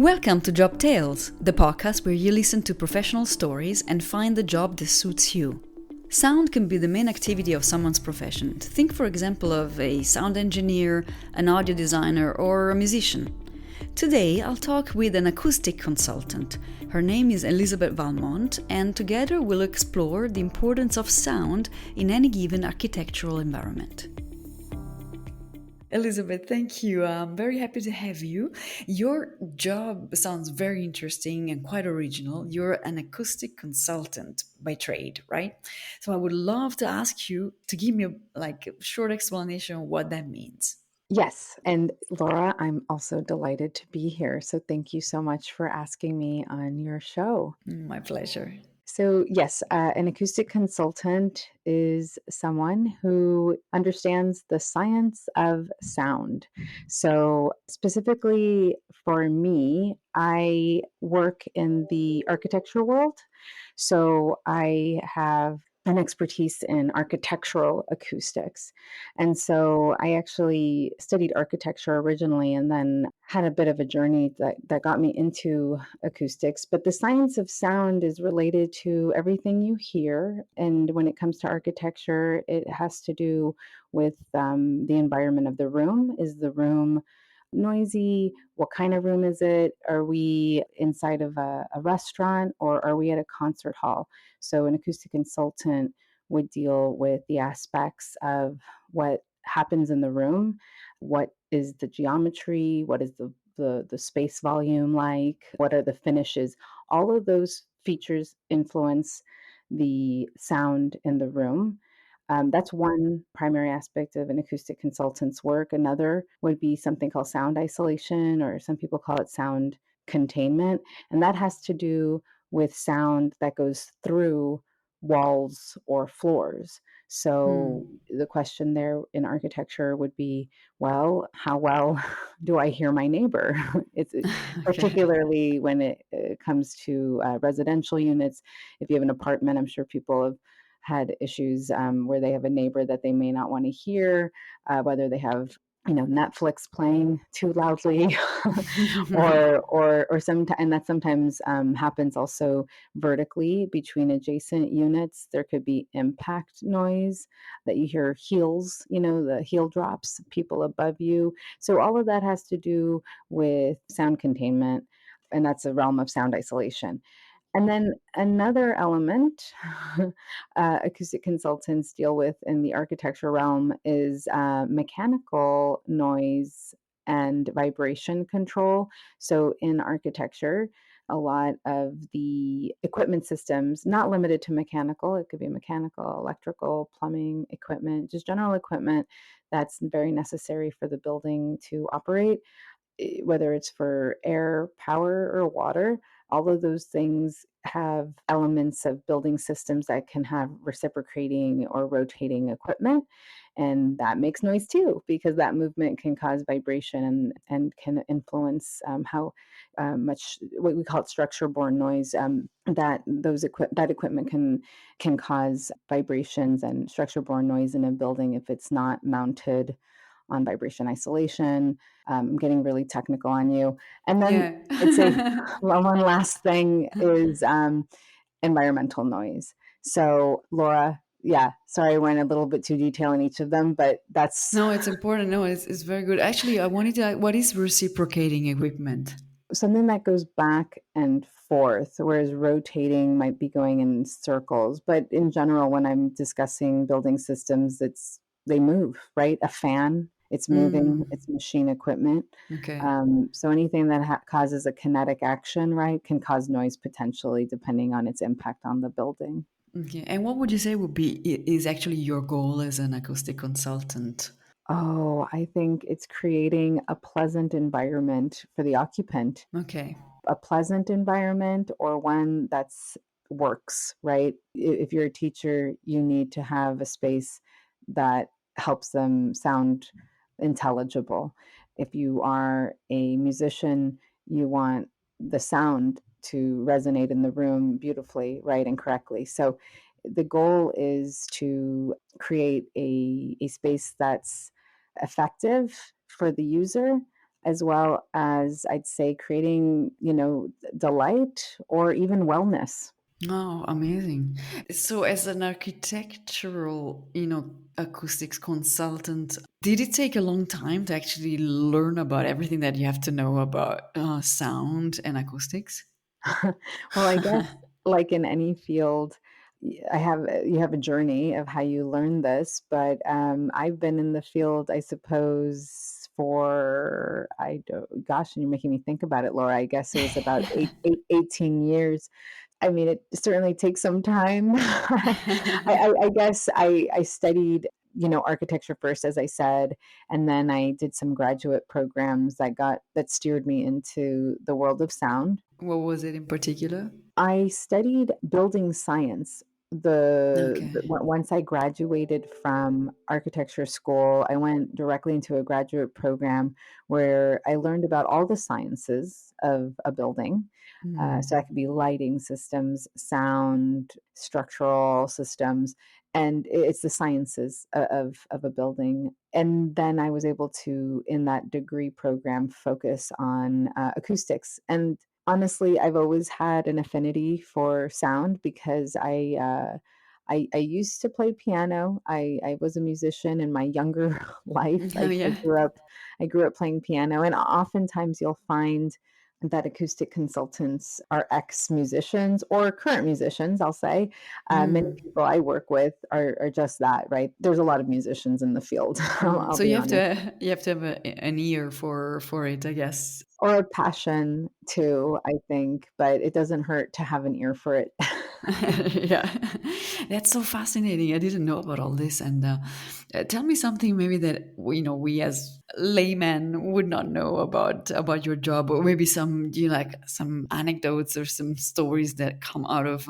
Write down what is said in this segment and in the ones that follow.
Welcome to Job Tales, the podcast where you listen to professional stories and find the job that suits you. Sound can be the main activity of someone's profession. Think, for example, of a sound engineer, an audio designer, or a musician. Today, I'll talk with an acoustic consultant. Her name is Elizabeth Valmont, and together we'll explore the importance of sound in any given architectural environment. Elizabeth, thank you. I'm very happy to have you. Your job sounds very interesting and quite original. You're an acoustic consultant by trade, right? So I would love to ask you to give me a short explanation of what that means. Yes. And Laura, I'm also delighted to be here. So thank you so much for asking me on your show. My pleasure. So, yes, an acoustic consultant is someone who understands the science of sound. So, specifically for me, I work in the architecture world. So, I have an expertise in architectural acoustics. And so I actually studied architecture originally and then had a bit of a journey that got me into acoustics. But the science of sound is related to everything you hear. And when it comes to architecture, it has to do with the environment of the room. Is the room noisy? What kind of room is it? Are we inside of a restaurant or are we at a concert hall? So, an acoustic consultant would deal with the aspects of what happens in the room, what is the geometry, what is the space volume like, what are the finishes. All of those features influence the sound in the room. That's one primary aspect of an acoustic consultant's work. Another would be something called sound isolation, or some people call it sound containment. And that has to do with sound that goes through walls or floors. So the question there in architecture would be, well, how well do I hear my neighbor? It's Okay. particularly when it comes to residential units. If you have an apartment, I'm sure people have had issues where they have a neighbor that they may not want to hear, whether they have Netflix playing too loudly, or sometimes, and that sometimes happens also vertically between adjacent units. There could be impact noise that you hear heels, the heel drops, people above you. So all of that has to do with sound containment, and that's a realm of sound isolation. And then another element acoustic consultants deal with in the architecture realm is mechanical noise and vibration control. So in architecture, a lot of the equipment systems, not limited to mechanical, it could be mechanical, electrical, plumbing equipment, just general equipment that's very necessary for the building to operate, whether it's for air, power, or water. All of those things have elements of building systems that can have reciprocating or rotating equipment. And that makes noise too, because that movement can cause vibration and can influence how much what we call it structure-borne noise. That equipment can cause vibrations and structure-borne noise in a building if it's not mounted on vibration isolation. I'm getting really technical on you. And then I'd say Yeah. one last thing is environmental noise. So, Laura, yeah, sorry I went a little bit too detailed in each of them, but that's No, it's important. No, it's very good. Actually, I wanted to, what is reciprocating equipment? something that goes back and forth, whereas rotating might be going in circles. But in general, when I'm discussing building systems, they move, right? A fan, it's moving, Mm, it's machine equipment. okay. So anything that causes a kinetic action, right, can cause noise potentially, depending on its impact on the building. Okay. And what would you say would be is actually your goal as an acoustic consultant? Oh, I think it's creating a pleasant environment for the occupant, Okay. a pleasant environment or one that's works, right? If you're a teacher, you need to have a space that helps them sound intelligible. If you are a musician, you want the sound to resonate in the room beautifully, right, and correctly. So the goal is to create a space that's effective for the user, as well as I'd say creating, delight or even wellness. Oh, amazing. So, as an architectural, acoustics consultant, did it take a long time to actually learn about everything that you have to know about sound and acoustics? Well, I guess like in any field, you have a journey of how you learn this, but I've been in the field, I suppose, for I don't, gosh, and you're making me think about it, Laura. I guess it was about 18 years. I mean, it certainly takes some time. I guess I studied, architecture first, as I said, and then I did some graduate programs that steered me into the world of sound. What was it in particular? I studied building science. Once I graduated from architecture school, I went directly into a graduate program where I learned about all the sciences of a building. So that Hmm. could be lighting systems, sound, structural systems, and it's the sciences of a building. And then I was able to, in that degree program, focus on acoustics. And honestly, I've always had an affinity for sound because I used to play piano. I was a musician in my younger life. Oh, I yeah. grew up playing piano, and oftentimes you'll find that acoustic consultants are ex-musicians or current musicians, I'll say. Many Mm. people I work with are just that, right? There's a lot of musicians in the field, Mm. I'll So be you have honest. to have an ear for it, I guess. Or a passion too, I think, but it doesn't hurt to have an ear for it. Yeah, that's so fascinating. I didn't know about all this. And tell me something maybe that we as laymen would not know about your job, or maybe some like some anecdotes or some stories that come out of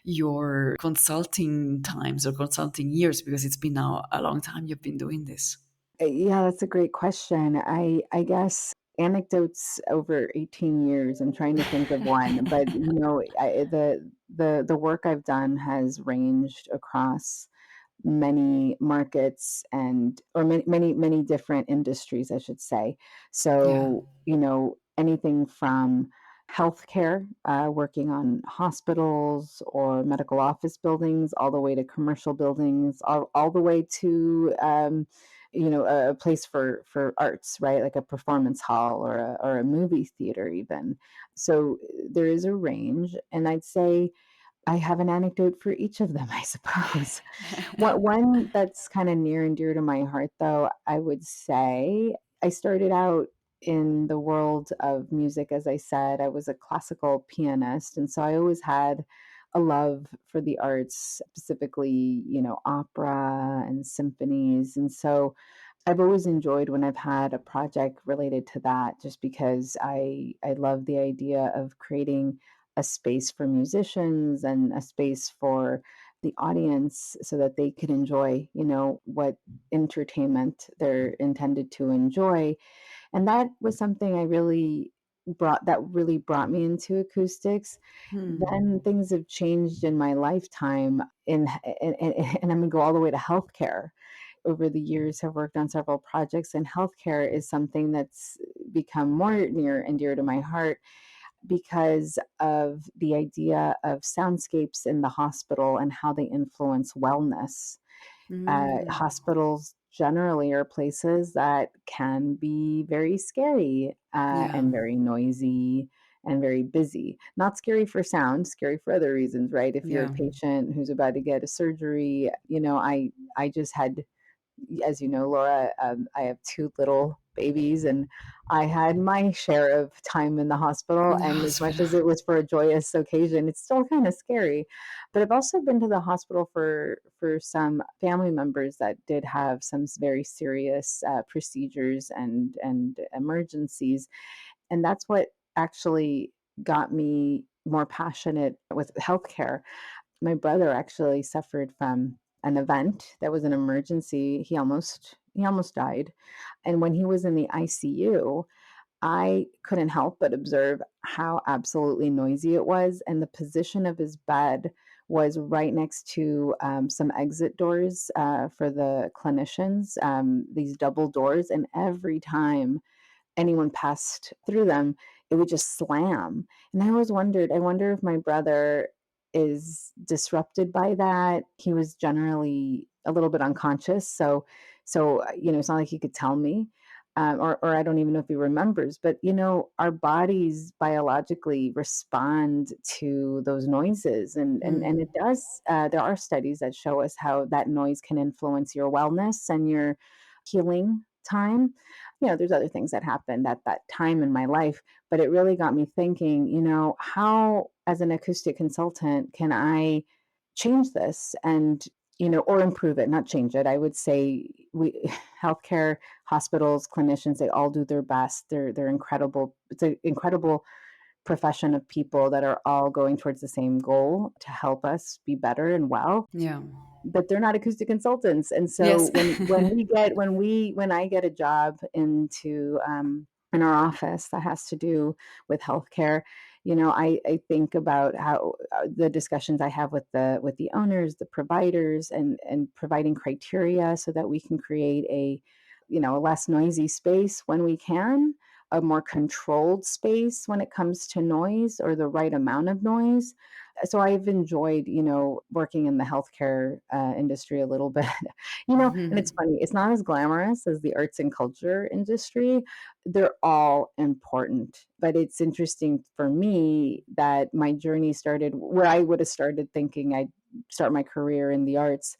your consulting times or consulting years, because it's been now a long time you've been doing this. Yeah, that's a great question. I guess anecdotes over 18 years, I'm trying to think of one, but, the work I've done has ranged across many markets and or many different industries, I should say. Yeah. So, anything from healthcare, working on hospitals or medical office buildings, all the way to commercial buildings, all the way to a place for arts, right? Like a performance hall or a movie theater even. So there is a range, and I'd say I have an anecdote for each of them, I suppose. One that's kinda near and dear to my heart, though, I would say, I started out in the world of music, as I said. I was a classical pianist, and so I always had a love for the arts, specifically, opera and symphonies, and so I've always enjoyed when I've had a project related to that just because I love the idea of creating a space for musicians and a space for the audience so that they could enjoy, what entertainment they're intended to enjoy. And that was something that really brought me into acoustics. Hmm. Then things have changed in my lifetime and I'm gonna go all the way to healthcare. Over the years, have worked on several projects, and healthcare is something that's become more near and dear to my heart because of the idea of soundscapes in the hospital and how they influence wellness. Mm. Hospitals generally are places that can be very scary, Yeah. and very noisy and very busy. Not scary for sound, scary for other reasons, right? If you're a Yeah. patient who's about to get a surgery, I just had, as you know, Laura, I have 2 little babies, and I had my share of time in the hospital, In the and as much as hospital. it was for a joyous occasion, it's still kinda scary. But I've also been to the hospital for some family members that did have some very serious, procedures and emergencies, and that's what actually got me more passionate with healthcare. My brother actually suffered from an event that was an emergency. He almost died, and when he was in the ICU, I couldn't help but observe how absolutely noisy it was, and the position of his bed was right next to, some exit doors, for the clinicians, these double doors, and every time anyone passed through them, it would just slam. And I always wondered, I wonder if my brother is disrupted by that. He was generally a little bit unconscious, so it's not like he could tell me, or I don't even know if he remembers. But our bodies biologically respond to those noises, and it Mm. does. There are studies that show us how that noise can influence your wellness and your healing time. There's other things that happened at that time in my life, but it really got me thinking, how, as an acoustic consultant, can I change this and, or improve it, not change it. I would say healthcare, hospitals, clinicians, they all do their best. They're incredible. It's an incredible profession of people that are all going towards the same goal to help us be better and well, Yeah. but they're not acoustic consultants. And so Yes. when I get a job in our office that has to do with healthcare, I think about how the discussions I have with the owners, the providers, and providing criteria so that we can create a less noisy space when we can, a more controlled space when it comes to noise, or the right amount of noise. So I've enjoyed, working in the healthcare industry a little bit, and it's funny, it's not as glamorous as the arts and culture industry. They're all important, but it's interesting for me that my journey started where I would have started thinking I'd start my career in the arts.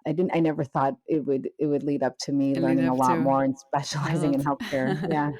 I never thought it would lead up to me And lead learning a up lot to more and specializing in health. healthcare. Yeah.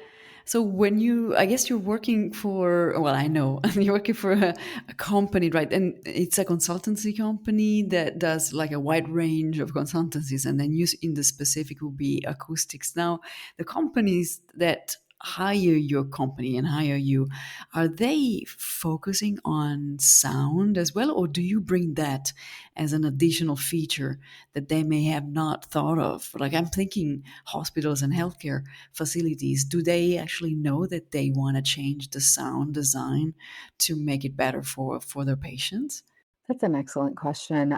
So when I guess you're working for, well, I know you're working for a company, right? And it's a consultancy company that does like a wide range of consultancies, and then you in the specific will be acoustics. Now, the companies that hire your company and hire you, are they focusing on sound as well, or do you bring that as an additional feature that they may have not thought of? Like I'm thinking hospitals and healthcare facilities, do they actually know that they want to change the sound design to make it better for their patients? That's an excellent question.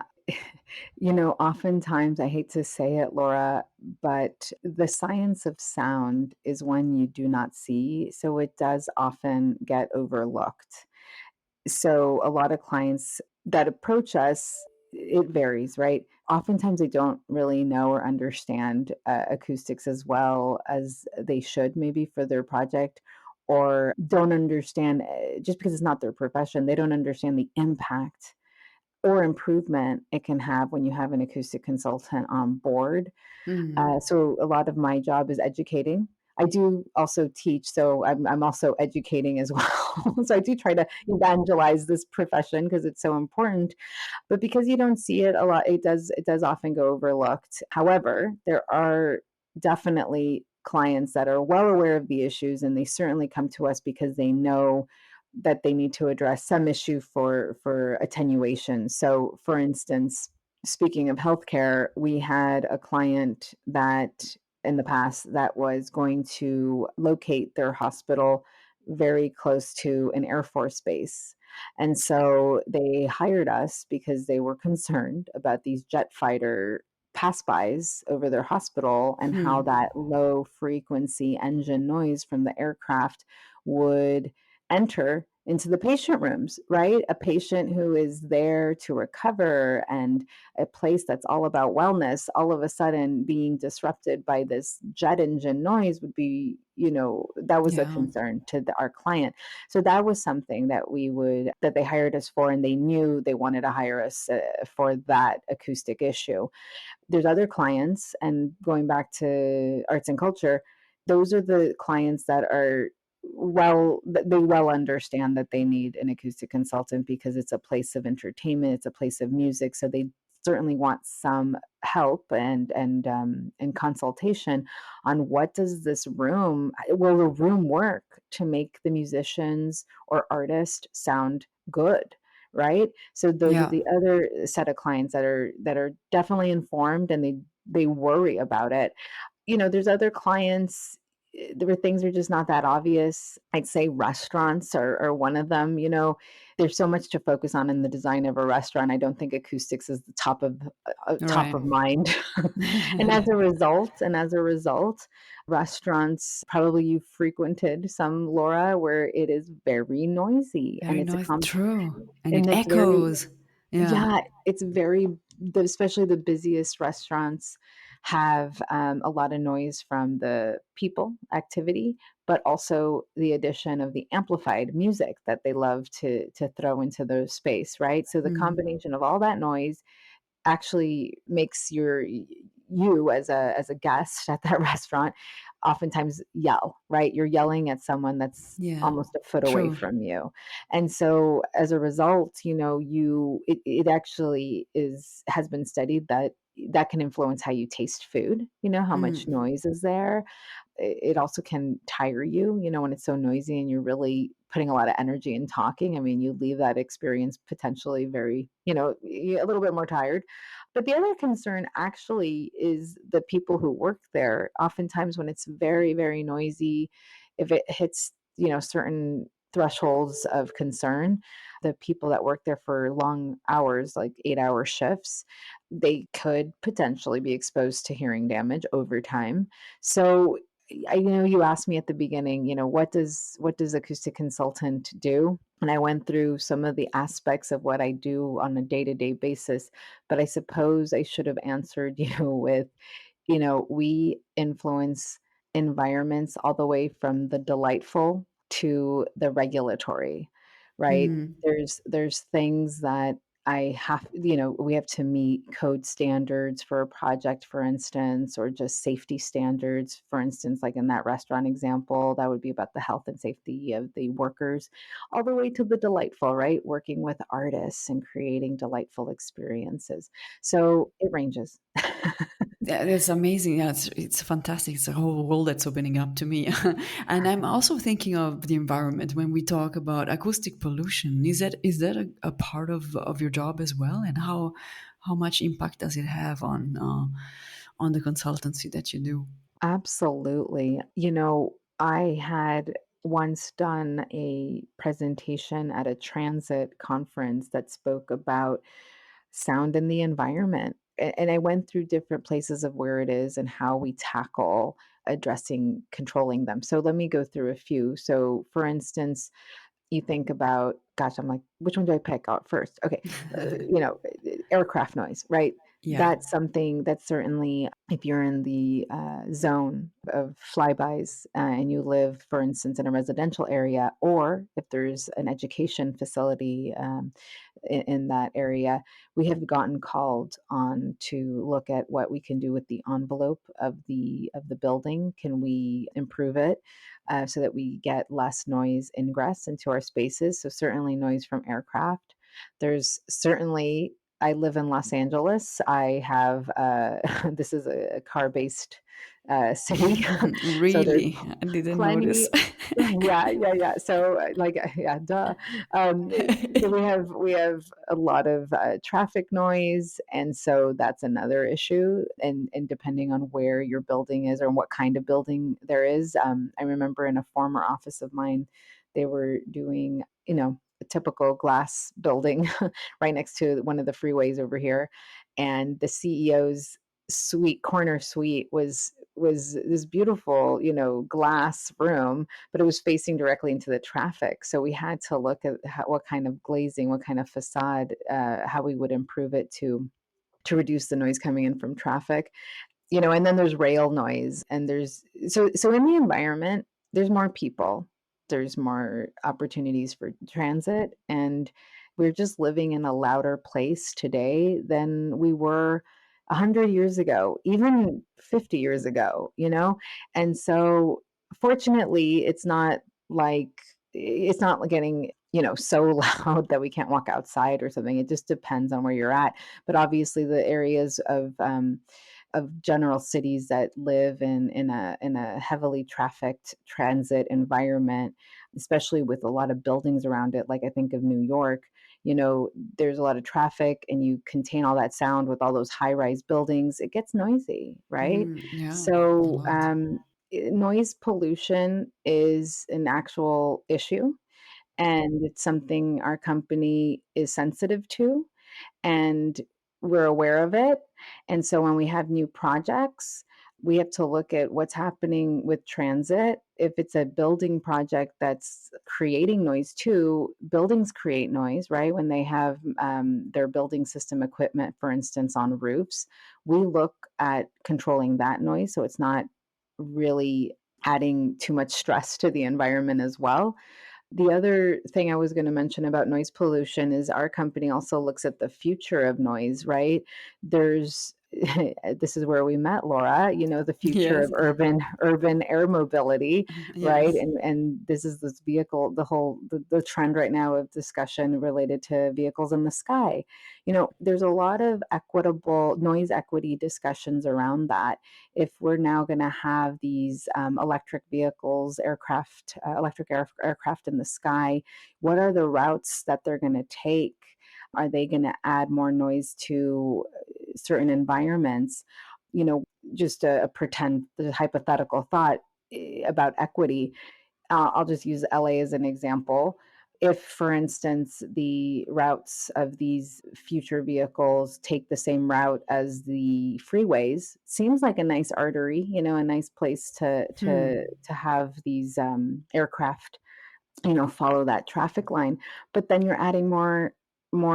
Oftentimes, I hate to say it, Laura, but the science of sound is one you do not see, so it does often get overlooked. So a lot of clients that approach us, it varies, right? Oftentimes they don't really know or understand acoustics as well as they should, maybe for their project, or don't understand, just because it's not their profession, they don't understand the impact or improvement it can have when you have an acoustic consultant on board. Mm. So a lot of my job is educating. I do also teach, so I'm also educating as well. So I do try to evangelize this profession because it's so important, but because you don't see it a lot, it does often go overlooked. However, there are definitely clients that are well aware of the issues, and they certainly come to us because they know that they need to address some issue for attenuation. So, for instance, speaking of healthcare, we had a client that in the past that was going to locate their hospital very close to an Air Force base. And so they hired us because they were concerned about these jet fighter pass-bys over their hospital and how Hmm. that low frequency engine noise from the aircraft would enter into the patient rooms, right? A patient who is there to recover and a place that's all about wellness, all of a sudden being disrupted by this jet engine noise would be, that was a Yeah. concern to our client. So that was something that they hired us for, and they knew they wanted to hire us for that acoustic issue. There's other clients, and going back to arts and culture, those are the clients that are they well understand that they need an acoustic consultant because it's a place of entertainment, it's a place of music, so they certainly want some help and consultation on what does this room will the room work to make the musicians or artist sound good, right? So those are Yeah. the other set of clients that are definitely informed, and they worry about it. There's other clients, there were things are just not that obvious. I'd say restaurants are one of them. There's so much to focus on in the design of a restaurant. I don't think acoustics is the top Right. of mind. And as a result, restaurants probably you frequented some, Laura, where it is very noisy and Very nice. True. And it and it's very echoes. Yeah. yeah, it's very especially the busiest restaurants have a lot of noise from the people activity, but also the addition of the amplified music that they love to throw into the space, right? So the Mm. combination of all that noise actually makes you as a guest at that restaurant oftentimes yell, right? You're yelling at someone that's Yeah. almost a foot away True. from you. And so as a result, it actually has been studied that that can influence how you taste food, how much Mm. noise is there. It also can tire you, when it's so noisy and you're really putting a lot of energy in talking. I mean, you leave that experience potentially very, a little bit more tired. But the other concern actually is the people who work there. Oftentimes, when it's very, very noisy, if it hits, certain thresholds of concern, the people that work there for long hours, like 8-hour shifts, they could potentially be exposed to hearing damage over time. So I know you asked me at the beginning, what does acoustic consultant do? And I went through some of the aspects of what I do on a day-to-day basis, but I suppose I should have answered you with, we influence environments all the way from the delightful to the regulatory, right? Mm. There's things that we have to meet code standards for a project, for instance, or just safety standards. For instance, like in that restaurant example, that would be about the health and safety of the workers, all the way to the delightful, right? Working with artists and creating delightful experiences. So it ranges. That's amazing. Yeah, it's fantastic. It's a whole world that's opening up to me. And I'm also thinking of the environment when we talk about acoustic pollution. Is that a part of your job as well? And how much impact does it have on the consultancy that you do? Absolutely. I had once done a presentation at a transit conference that spoke about sound in the environment. And I went through different places of where it is and how we tackle addressing controlling them. So let me go through a few. So, for instance, you think about, gosh, I'm like, which one do I pick out first? Okay, aircraft noise, right? Yeah. That's something that's certainly, if you're in the zone of flybys and you live, for instance, in a residential area, or if there's an education facility in that area, we have gotten called on to look at what we can do with the envelope of the building. Can we improve it so that we get less noise ingress into our spaces? So certainly noise from aircraft. There's certainly I live in Los Angeles. I have this is a car-based city, so there's Really? I didn't notice. plenty. Yeah, yeah, yeah. So, yeah, duh. So we have a lot of traffic noise, and so that's another issue. And depending on where your building is or what kind of building there is, I remember in a former office of mine, they were doing, a typical glass building right next to one of the freeways over here, and the CEO's corner suite was this beautiful, glass room, but it was facing directly into the traffic. So we had to look at what kind of glazing, what kind of facade, how we would improve it to reduce the noise coming in from traffic. And then there's rail noise, and so in the environment, there's more people, there's more opportunities for transit, and we're just living in a louder place today than we were 100 years ago, even 50 years ago, and so fortunately it's not like getting so loud that we can't walk outside or something. It just depends on where you're at, but obviously the areas of general cities that live in a heavily trafficked transit environment, especially with a lot of buildings around it. Like I think of New York, there's a lot of traffic, and you contain all that sound with all those high-rise buildings. It gets noisy, right? Yeah, a So lot. noise pollution is an actual issue, and it's something our company is sensitive to, and we're aware of it. And so when we have new projects, we have to look at what's happening with transit. If it's a building project that's creating noise too, buildings create noise, right? When they have their building system equipment, for instance, on roofs, we look at controlling that noise so it's not really adding too much stress to the environment as well. The other thing I was gonna mention about noise pollution is our company also looks at the future of noise, right? There's this is where we met, Laura, the future Yes. of urban air mobility, right? Yes. And this is this vehicle, the trend right now of discussion related to vehicles in the sky. There's a lot of equitable noise equity discussions around that. If we're now going to have these electric vehicles, aircraft in the sky, what are the routes that they're going to take? Are they going to add more noise to certain environments? Just a pretend, the hypothetical thought about equity. I'll just use LA as an example. If, for instance, the routes of these future vehicles take the same route as the freeways, seems like a nice artery, a nice place to have these aircraft follow that traffic line. But then you're adding more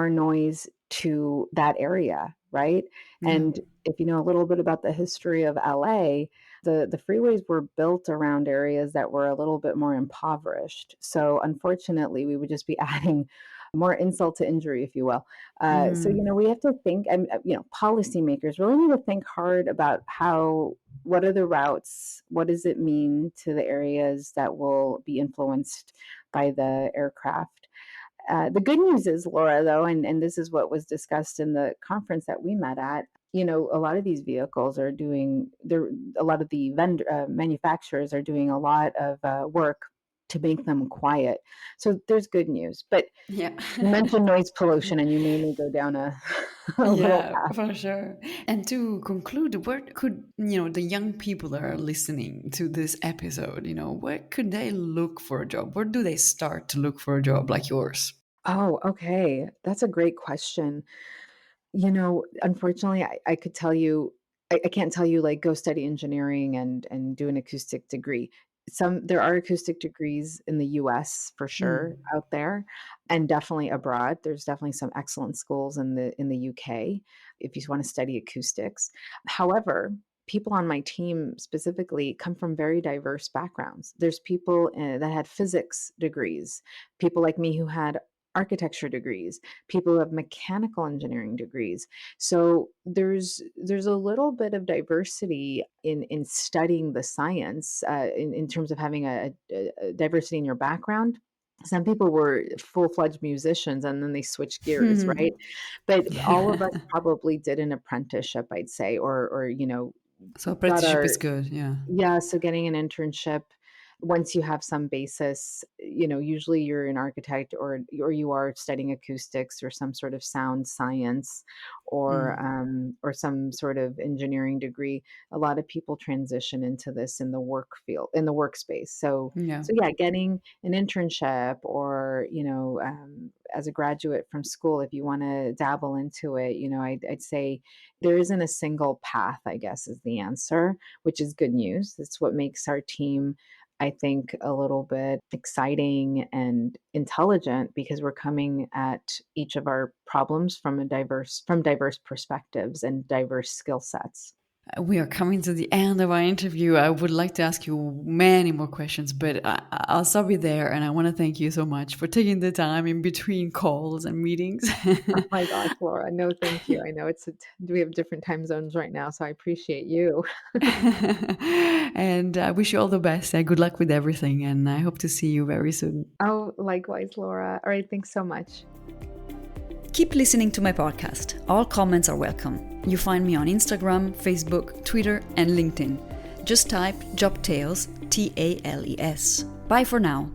noise to that area, right? Yeah. And if you know a little bit about the history of LA, the freeways were built around areas that were a little bit more impoverished. So unfortunately, we would just be adding more insult to injury, if you will. So Mm. we have to think, and policymakers really need to think hard about what are the routes, what does it mean to the areas that will be influenced by the aircraft. The good news is, Laura, though, and this is what was discussed in the conference that we met at, a lot of these vehicles are doing, a lot of the manufacturers are doing a lot of work to make them quiet. So there's good news. But Yeah. you mentioned noise pollution, and you made me go down a little Yeah, path. for sure. And to conclude, where could, the young people that are listening to this episode, where could they look for a job? Where do they start to look for a job like yours? Oh, okay. That's a great question. Unfortunately, I could tell you, I can't tell you like go study engineering and do an acoustic degree. There are acoustic degrees in the US for sure Mm. out there, and definitely abroad. There's definitely some excellent schools in the UK if you want to study acoustics. However, people on my team specifically come from very diverse backgrounds. There's people that had physics degrees, people like me who had architecture degrees, people who have mechanical engineering degrees. So there's a little bit of diversity in studying the science in terms of having a diversity in your background. Some people were full-fledged musicians and then they switched gears, right? But all of us Yeah. probably did an apprenticeship, I'd say, or So got apprenticeship our is good. Yeah. yeah, so getting an internship once you have some basis, usually you're an architect or you are studying acoustics or some sort of sound science Mm. or some sort of engineering degree. A lot of people transition into this in the work field, in the workspace. Yeah. So yeah, getting an internship or as a graduate from school, if you want to dabble into it, I'd say there isn't a single path, I guess, is the answer, which is good news. That's what makes our team, I think, a little bit exciting and intelligent because we're coming at each of our problems from diverse perspectives and diverse skill sets. We are coming to the end of our interview. I would like to ask you many more questions, but I'll stop you there. And I want to thank you so much for taking the time in between calls and meetings. Oh my gosh, Laura. No, thank you. I know we have different time zones right now, so I appreciate you. And I wish you all the best. Good luck with everything. And I hope to see you very soon. Oh, likewise, Laura. All right. Thanks so much. Keep listening to my podcast. All comments are welcome. You find me on Instagram, Facebook, Twitter, and LinkedIn. Just type Job Tales, Tales. Bye for now.